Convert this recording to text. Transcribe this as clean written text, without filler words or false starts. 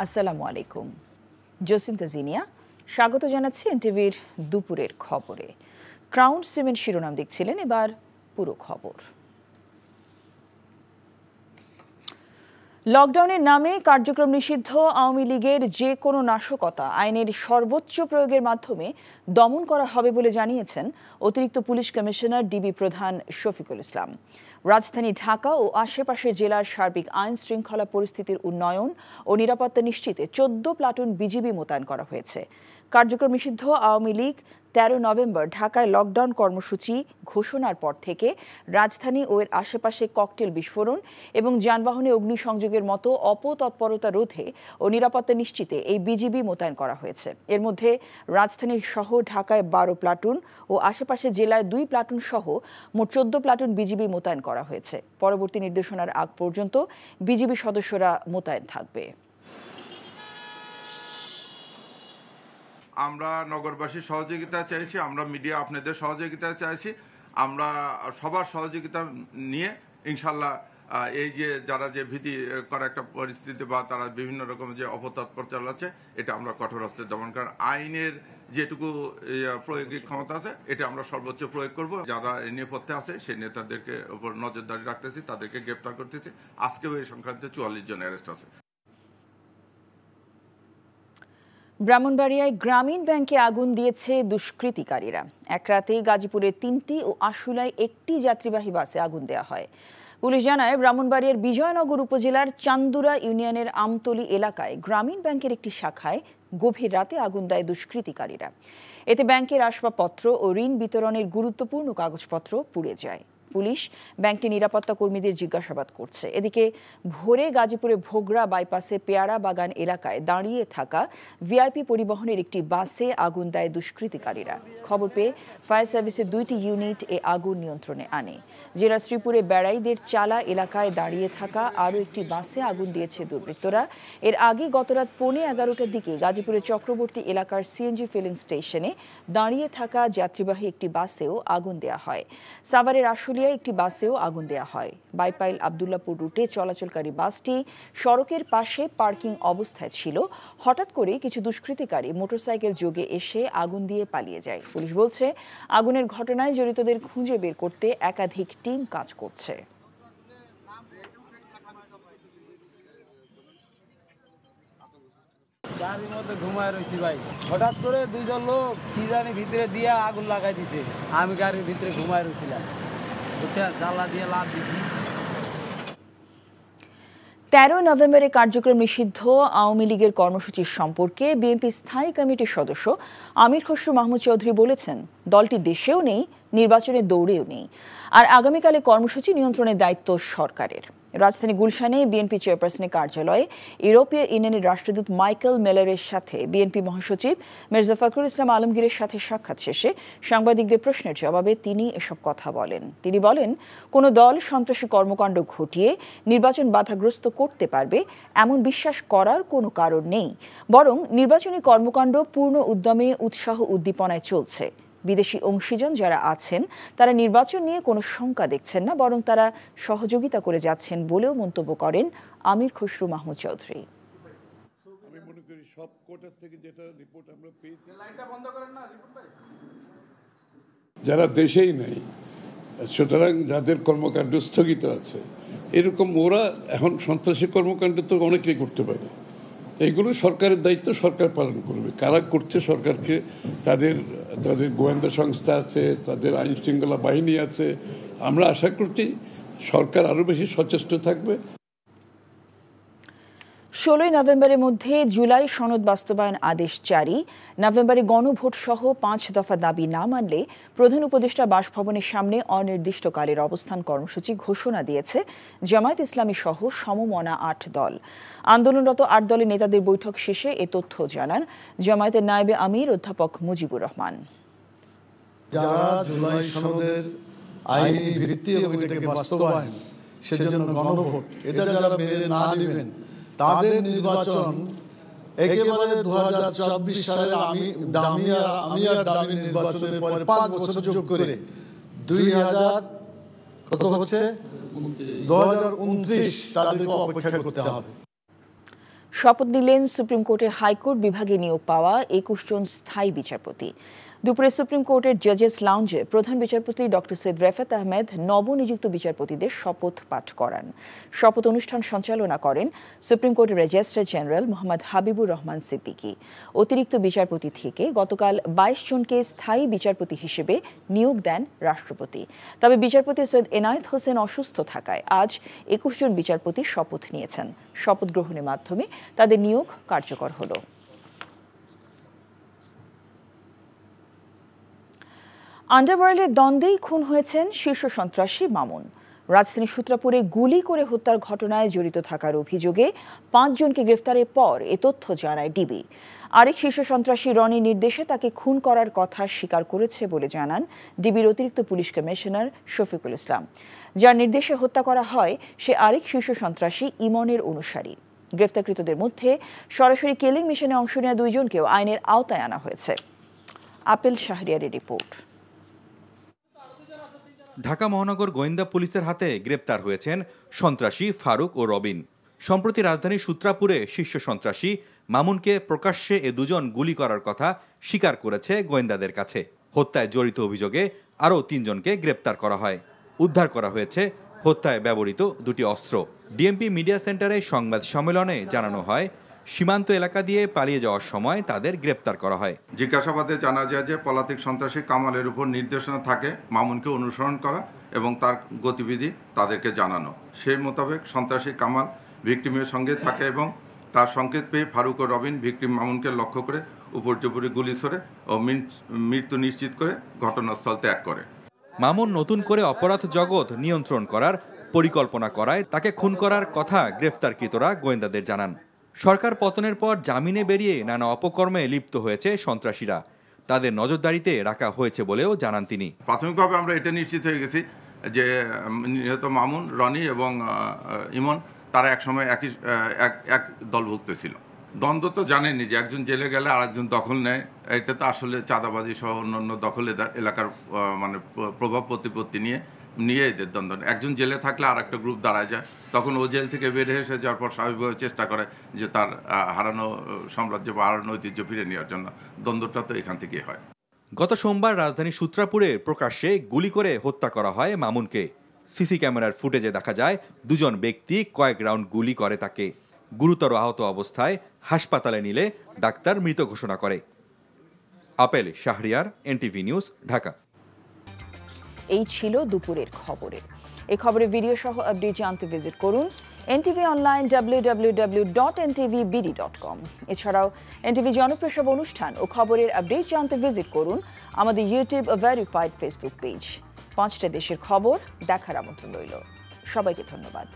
আসসালামু আলাইকুম। জসিন্তা জিনিয়া স্বাগত জানাচ্ছি এনটিভির দুপুরের খবরে। ক্রাউন সিমেন্ট শিরোনাম দেখছিলেন, এবার পুরো খবর। লকডাউনের নামে কার্যক্রম নিষিদ্ধ আওয়ামী লীগের যে কোনো নাশকতা আইনের সর্বোচ্চ প্রয়োগের মাধ্যমে দমন করা হবে বলে জানিয়েছেন অতিরিক্ত পুলিশ কমিশনার ডিবি প্রধান শফিকুল ইসলাম। রাজধানী ঢাকা ও আশেপাশের জেলার সার্বিক আইন শৃঙ্খলা পরিস্থিতির উন্নয়ন ও নিরাপত্তা নিশ্চিতে 14 প্লাটুন বিজিবি মোতায়েন করা হয়েছে। কার্যক্রম নিষিদ্ধ আওয়ামী লীগ 13 নভেম্বর ঢাকায় লকডাউন কর্মসূচি ঘোষণার পর থেকে রাজধানী ও এর আশেপাশে ককটেল বিস্ফোরণ এবং যানবাহনে অগ্নিসংযোগের মতো অপতৎপরতা রোধে ও নিরাপত্তা নিশ্চিতে এই বিজিবি মোতায়েন করা হয়েছে। এর মধ্যে রাজধানী সহ ঢাকায় 12 প্লাটুন ও আশেপাশে জেলায় 2 প্লাটুন সহ মোট 14 প্লাটুন বিজিবি মোতায়েন করা হয়েছে। পরবর্তী নির্দেশনার আগ পর্যন্ত বিজিবি সদস্যরা মোতায়েন থাকবে। আমরা নগরবাসীর সহযোগিতা চাইছি, আমরা মিডিয়া আপনাদের সহযোগিতা চাইছি, আমরা সবার সহযোগিতা নিয়ে ইনশাল্লাহ এই যে যারা যে ভীতি করা একটা পরিস্থিতি বা তারা বিভিন্ন রকম যে অপতৎপর চালাচ্ছে, এটা আমরা কঠোর হস্তে দমন করার আইনের যেটুকু প্রয়োগিক ক্ষমতা আছে এটা আমরা সর্বোচ্চ প্রয়োগ করব। যারা এই নেপথ্যে আছে সেই নেতাদেরকে উপর নজরদারি রাখতেছি, তাদেরকে গ্রেপ্তার করতেছি। আজকেও এই সংক্রান্তে 44 জন অ্যারেস্ট আছে। ব্রাহ্মণবাড়িয়ায় গ্রামীণ ব্যাংকে আগুন দিয়েছে দুষ্কৃতিকারীরা। এক রাতেই গাজীপুরের 3টি ও আশুলায় 1টি যাত্রীবাহী বাসে আগুন দেওয়া হয়। পুলিশ জানায়, ব্রাহ্মণবাড়িয়ার বিজয়নগর উপজেলার চান্দুরা ইউনিয়নের আমতলী এলাকায় গ্রামীণ ব্যাংকের একটি শাখায় গভীর রাতে আগুন দেয় দুষ্কৃতিকারীরা। এতে ব্যাংকের আসবাবপত্র ও ঋণ বিতরণের গুরুত্বপূর্ণ কাগজপত্র পুড়ে যায়। পুলিশ ব্যাংকটি নিরাপত্তা কর্মীদের জিজ্ঞাসাবাদ করছে। এদিকে ভোরে গাজীপুরে ভোগড়া বাইপাসে পেয়ারা বাগান এলাকায় দাঁড়িয়ে থাকা ভিআইপি পরিবহনের একটি বাসে আগুন দেয় দুষ্কৃতিকারীরা। খবর পেয়ে ফায়ার সার্ভিসের 2টি ইউনিট এ আগুন নিয়ন্ত্রণে আনে। জেলা শ্রীপুরে বেড়াইদের চালা এলাকায় দাঁড়িয়ে থাকা আরও একটি বাসে আগুন দিয়েছে দুর্বৃত্তরা। এর আগে গতরাত 11:15টার দিকে গাজীপুরের চক্রবর্তী এলাকার সিএনজি ফিলিং স্টেশনে দাঁড়িয়ে থাকা যাত্রীবাহী একটি বাসেও আগুন দেওয়া হয়। সাভারের আশুলিয়ায় একটি বাসেও আগুন দেওয়া হয়। বাইপাইল আবদুল্লাপুর রুটে চলাচলকারী বাসটি সড়কের পাশে পার্কিং অবস্থায় ছিল। হঠাৎ করে কিছু দুষ্কৃতিকারী মোটরসাইকেল যোগে এসে আগুন দিয়ে পালিয়ে যায়। পুলিশ বলছে, আগুনের ঘটনায় জড়িতদের খুঁজে বের করতে একাধিক টিম কাজ করছে। গাড়ির মধ্যে ঘুমায় রয়েছি ভাই, হঠাৎ করে 2জন লোক কি জানি ভিতরে দিয়ে আগুন লাগাই দিছে। আমি গাড়ির ভিতরে ঘুমায় রয়েছিলাম, বুঝছেন, জানলা দিয়ে লাফ দিছি। 13 নভেম্বরে কার্যক্রম নিষিদ্ধ আওয়ামী লীগের কর্মসূচি সম্পর্কে বিএনপি স্থায়ী কমিটির সদস্য আমির খসরু মাহমুদ চৌধুরী বলেছেন, দলটি দেশেও নেই, নির্বাচনের দৌড়েও নেই, আর আগামীকালে কর্মসূচি নিয়ন্ত্রণের দায়িত্ব সরকারের। রাজধানী গুলশানে বিএনপি চেয়ারপারসনের কার্যালয়ে ইউরোপীয় ইউনিয়নের রাষ্ট্রদূত মাইকেল মেলারের সাথে বিএনপি মহাসচিব মির্জা ফখরুল ইসলাম আলমগীরের সাথে সাক্ষাৎ শেষে সাংবাদিকদের প্রশ্নের জবাবে তিনি এসব কথা বলেন। তিনি বলেন, কোনো দল সন্ত্রাসী কর্মকাণ্ড ঘটিয়ে নির্বাচন বাধাগ্রস্ত করতে পারবে এমন বিশ্বাস করার কোনো কারণ নেই, বরং নির্বাচনী কর্মকাণ্ড পূর্ণ উদ্যমে উৎসাহ উদ্দীপনায় চলছে। বিদেশি অংশীজন যারা আছেন তারা নির্বাচন নিয়ে কোনো শঙ্কা দেখছেন না, বরং তারা সহযোগিতা করে যাচ্ছেন বলেও মন্তব্য করেন আমির খসরু মাহমুদ চৌধুরী। আমি মনে করি সব কোর্টার থেকে যেটা রিপোর্ট আমরা পেয়েছি, যারা দেশেই নেই, সুতরাং যাদের কর্মকাণ্ড স্থগিত আছে, এরকম ওরা এখন সন্ত্রাসী কর্মকাণ্ড তো অনেকেই করতে পারে। এইগুলো সরকারের দায়িত্ব, সরকার পালন করবে। কারা করছে, সরকারকে তাদের গোয়েন্দা সংস্থা আছে, তাদের আইন শৃঙ্খলা বাহিনী আছে। আমরা আশা করছি সরকার আরো বেশি সচেষ্ট থাকবে। 16 নভেম্বরের মধ্যে জুলাই সনদ বাস্তবায়ন আদেশ জারি। নভেম্বরে গণভোট সহ 5 দফা দাবি না মানলে প্রধান উপদেষ্টা বাসভবনের সামনে অনির্দিষ্টকালের অবস্থান কর্মসূচি ঘোষণা দিয়েছে জামায়াত ইসলামী সহ সমমনা 8 দল। আন্দোলনরত 8 দলের নেতাদের বৈঠক শেষে এ তথ্য জানান জামায়াতের নায়েবে আমির অধ্যাপক মুজিবুর রহমান। যারা জুলাই সনদের আইনি ভিত্তি এবং এটাকে বাস্তবায়ন, সেজন্য গণভোট, এটা যারা মেনে না নেবেন তাদের নির্বাচন একেবারে 2024 সালের আমি আর দামি নির্বাচনের পরে 5 বছর যোগ করে 2029 তাদেরকে অপেক্ষা করতে হবে। শপথ নিলেন সুপ্রিম কোর্টের হাইকোর্ট বিভাগে নিয়োগ পাওয়া 21 জন স্থায়ী বিচারপতি। দুপুরে সুপ্রিম কোর্টের জাজেস লাউঞ্জে প্রধান বিচারপতি ডক্টর সৈয়দ রেফাত আহমেদ নবনিযুক্ত বিচারপতিদের শপথ পাঠ করান। শপথ অনুষ্ঠান সঞ্চালনা করেন সুপ্রিম কোর্টের রেজিস্ট্রার জেনারেল মোহাম্মদ হাবিবুর রহমান সিদ্দিকী। অতিরিক্ত বিচারপতি থেকে গতকাল 22 জনকে স্থায়ী বিচারপতি হিসেবে নিয়োগ দেন রাষ্ট্রপতি। তবে বিচারপতি সৈয়দ এনায়েত হোসেন অসুস্থ থাকায় আজ 21 জন বিচারপতি শপথ নিয়েছেন। শপথ গ্রহণের মাধ্যমে তাদের নিয়োগ কার্যকর হলো। আন্ডারওয়ার্ল্ডের দ্বন্দ্বেই খুন হয়েছেন শীর্ষ সন্ত্রাসী মামুন। রাজধানী সূত্রাপুরে গুলি করে হত্যার ঘটনায় জড়িত থাকার অভিযোগে 5 জনকে গ্রেফতারের পর এ তথ্য জানায় ডিবি। আরেক শীর্ষ সন্ত্রাসী রনির নির্দেশে তাকে খুন করার কথা স্বীকার করেছে বলে জানান ডিবির অতিরিক্ত পুলিশ কমিশনার শফিকুল ইসলাম। যার নির্দেশে হত্যা করা হয় সে আরেক শীর্ষ সন্ত্রাসী ইমনের অনুসারী। গ্রেফতারকৃতদের মধ্যে সরাসরি কিলিং মিশনে অংশ নেওয়া 2 জনকেও আইনের আওতায় আনা হয়েছে। Apple শাহরিয়ারের report. ঢাকা মহানগর গোয়েন্দা পুলিশের হাতে গ্রেপ্তার হয়েছেন সন্ত্রাসী ফারুক ও রবিন। সম্প্রতি রাজধানীর সূত্রাপুরে শীর্ষ সন্ত্রাসী মামুনকে প্রকাশ্যে এ 2 জন গুলি করার কথা স্বীকার করেছে গোয়েন্দাদের কাছে। হত্যায় জড়িত অভিযোগে আরও 3 জনকে গ্রেপ্তার করা হয়। উদ্ধার করা হয়েছে হত্যায় ব্যবহৃত 2টি অস্ত্র। ডিএমপি মিডিয়া সেন্টারে সংবাদ সম্মেলনে জানানো হয় সীমান্ত এলাকা দিয়ে পালিয়ে যাওয়ার সময় তাদের গ্রেপ্তার করা হয়। জিজ্ঞাসাবাদে জানা যায় যে পলাতক সন্ত্রাসী কামালের উপর নির্দেশনা থাকে মামুনকে অনুসরণ করা এবং তার গতিবিধি তাদেরকে জানানো। সেই মোতাবেক সন্ত্রাসী কামাল ভিকটিমের সঙ্গে থাকে এবং তার সংকেত পেয়ে ফারুক ও রবিন ভিকটিম মামুনকে লক্ষ্য করে উপর্যুপরি গুলি ছোড়ে ও মৃত্যু নিশ্চিত করে ঘটনাস্থল ত্যাগ করে। মামুন নতুন করে অপরাধ জগৎ নিয়ন্ত্রণ করার পরিকল্পনা করায় তাকে খুন করার কথা গ্রেফতারকৃতরা গোয়েন্দাদের জানান। সরকার পতনের পর জামিনে বেরিয়ে নানা অপকর্মে লিপ্ত হয়েছে সন্ত্রাসীরা। তাদের নজরদারিতে রাখা হয়েছে বলেও জানান তিনি। প্রাথমিকভাবে আমরা এটা নিশ্চিত হয়ে গেছি যে নিহত মামুন, রনি এবং ইমন তারা একসময় এক দলভুক্ত ছিল। দ্বন্দ্ব তো জানেননি যে একজন জেলে গেলে আর একজন দখল নেয়। এটা তো আসলে চাঁদাবাজি সহ অন্যান্য দখলেদার এলাকার মানে প্রভাব প্রতিপত্তি নিয়ে এদের দ্বন্দ্ব। একজন জেলে থাকলে আর একটা গ্রুপ দাঁড়ায় যায়, তখন ও জেল থেকে বের এসে যাওয়ার পর স্বাভাবিকভাবে চেষ্টা করে যে তার হারানো সাম্রাজ্য বা হারানো ঐতিহ্য ফিরে নেওয়ার জন্য। দ্বন্দ্বটা তো এখান থেকেই হয়। গত সোমবার রাজধানী সূত্রাপুরে প্রকাশ্যে গুলি করে হত্যা করা হয় মামুনকে। সিসি ক্যামেরার ফুটেজে দেখা যায় 2 জন ব্যক্তি কয়েক রাউন্ড গুলি করে তাকে। গুরুতর আহত অবস্থায় হাসপাতালে নিলে ডাক্তার মৃত ঘোষণা করে। Apple Shahriar, NTV news, Dhaka. এই ছিল দুপুরের খবরে। এই খবরের ভিডিও সহ আপডেট জানতে ভিজিট করুন এনটিভি অনলাইন www.ntvbd.com। এছাড়াও এনটিভি জনপ্রিয় সব অনুষ্ঠান ও খবরের আপডেট জানতে ভিজিট করুন আমাদের ইউটিউব ভেরিফাইড ফেসবুক পেজ। 5টা দেশের খবর দেখার আমন্ত্রণ রইল। সবাইকে ধন্যবাদ।